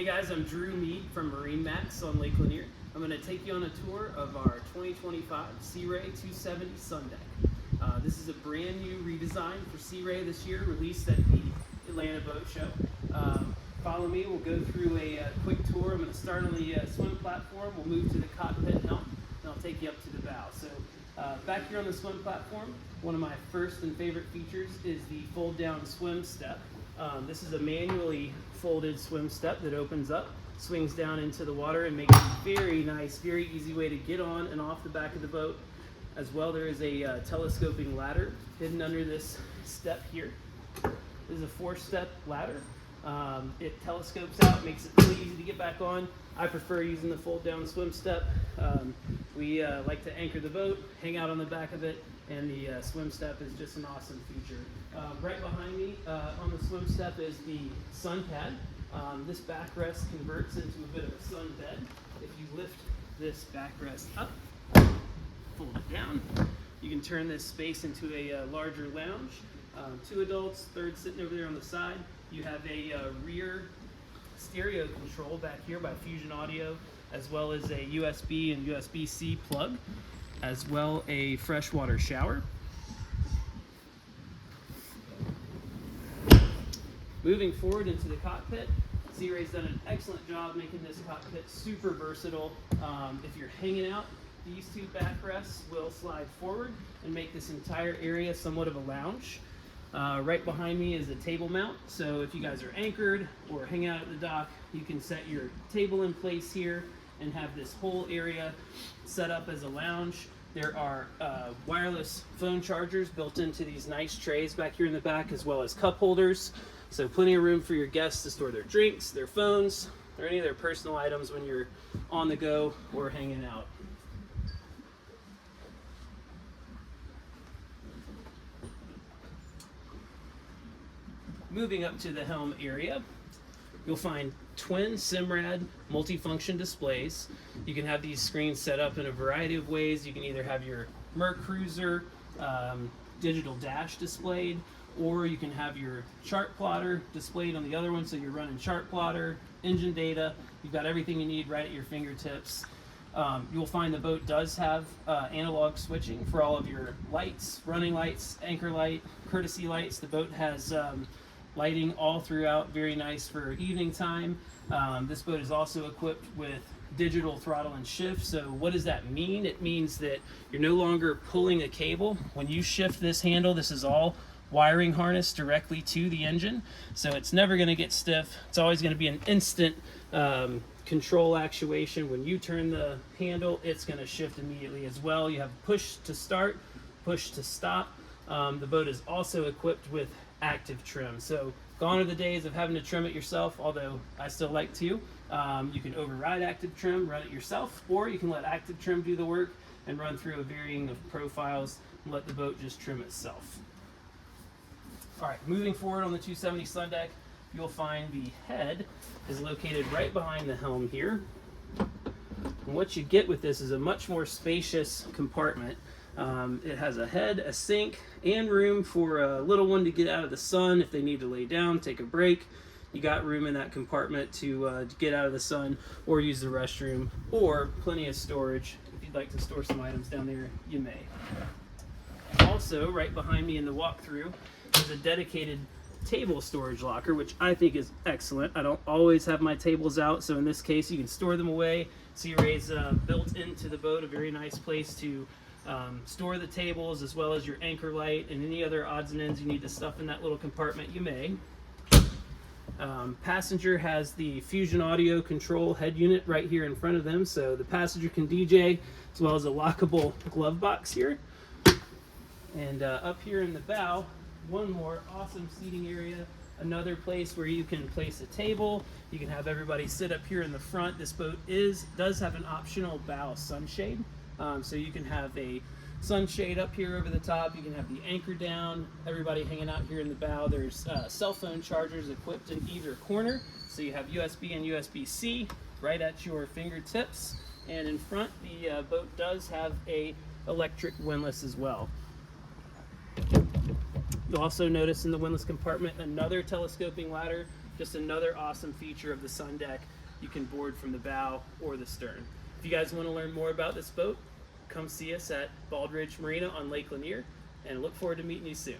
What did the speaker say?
Hey guys, I'm Drew Mead from MarineMax on Lake Lanier. I'm going to take you on a tour of our 2025 Sea Ray 270 Sun Deck. This is a brand new redesign for Sea Ray this year, released at the Atlanta Boat Show. Follow me, we'll go through a quick tour. I'm going to start on the swim platform, we'll move to the cockpit helm, and I'll take you up to the bow. So back here on the swim platform, one of my first and favorite features is the fold down swim step. This is a manually folded swim step that opens up, swings down into the water, and makes a very nice, very easy way to get on and off the back of the boat. As well, there is a telescoping ladder hidden under this step here. This is a 4-step ladder. It telescopes out, makes it really easy to get back on. I prefer using the fold down swim step. We like to anchor the boat, hang out on the back of it, and the swim step is just an awesome feature. Right behind me on the swim step is the sun pad. This backrest converts into a bit of a sun bed. If you lift this backrest up, fold it down, you can turn this space into a larger lounge. 2 adults, third sitting over there on the side. You have a rear stereo control back here by Fusion Audio, as well as a USB and USB-C plug, as well a freshwater shower. Moving forward into the cockpit, Sea Ray's done an excellent job making this cockpit super versatile. If you're hanging out, these 2 backrests will slide forward and make this entire area somewhat of a lounge. Right behind me is a table mount, so if you guys are anchored or hang out at the dock, you can set your table in place here and have this whole area set up as a lounge. There are wireless phone chargers built into these nice trays back here in the back, as well as cup holders. So plenty of room for your guests to store their drinks, their phones, or any of their personal items when you're on the go or hanging out. Moving up to the helm area, you'll find twin Simrad multifunction displays. You can have these screens set up in a variety of ways. You can either have your Mercruiser digital dash displayed, or you can have your chart plotter displayed on the other one, so you're running chart plotter, engine data. You've got everything you need right at your fingertips. You'll find the boat does have analog switching for all of your lights, running lights, anchor light, courtesy lights. The boat has lighting all throughout, very nice for evening time. This boat is also equipped with digital throttle and shift. So what does that mean? It means that you're no longer pulling a cable. When you shift this handle, this is all wiring harness directly to the engine, so it's never going to get stiff. It's always going to be an instant control actuation. When you turn the handle, it's going to shift immediately as well. You have push to start, push to stop. The boat is also equipped with active trim, so gone are the days of having to trim it yourself, although I still like to. You can override active trim, run it yourself, or you can let active trim do the work and run through a varying of profiles and let the boat just trim itself. All right, moving forward on the 270 Sun Deck, you'll find the head is located right behind the helm here. And what you get with this is a much more spacious compartment. It has a head, a sink, and room for a little one to get out of the sun if they need to lay down, take a break. You got room in that compartment to get out of the sun or use the restroom, or plenty of storage. If you'd like to store some items down there, you may. Also, right behind me in the walkthrough is a dedicated table storage locker, which I think is excellent. I don't always have my tables out, so in this case you can store them away. Sea Ray's built into the boat a very nice place to store the tables, as well as your anchor light and any other odds and ends you need to stuff in that little compartment, you may. Passenger has the Fusion Audio control head unit right here in front of them, so the passenger can DJ, as well as a lockable glove box here. And up here in the bow, one more awesome seating area, another place where you can place a table. You can have everybody sit up here in the front. This boat does have an optional bow sunshade, so you can have a sunshade up here over the top. You can have the anchor down, everybody hanging out here in the bow. There's cell phone chargers equipped in either corner, so you have USB and USB-C right at your fingertips. And in front, the boat does have a electric windlass as well. You'll also notice in the windlass compartment another telescoping ladder Just another awesome feature of the Sun Deck. You can board from the bow or the stern. If you guys want to learn more about this boat, come see us at Bald Ridge Marina on Lake Lanier, and look forward to meeting you soon.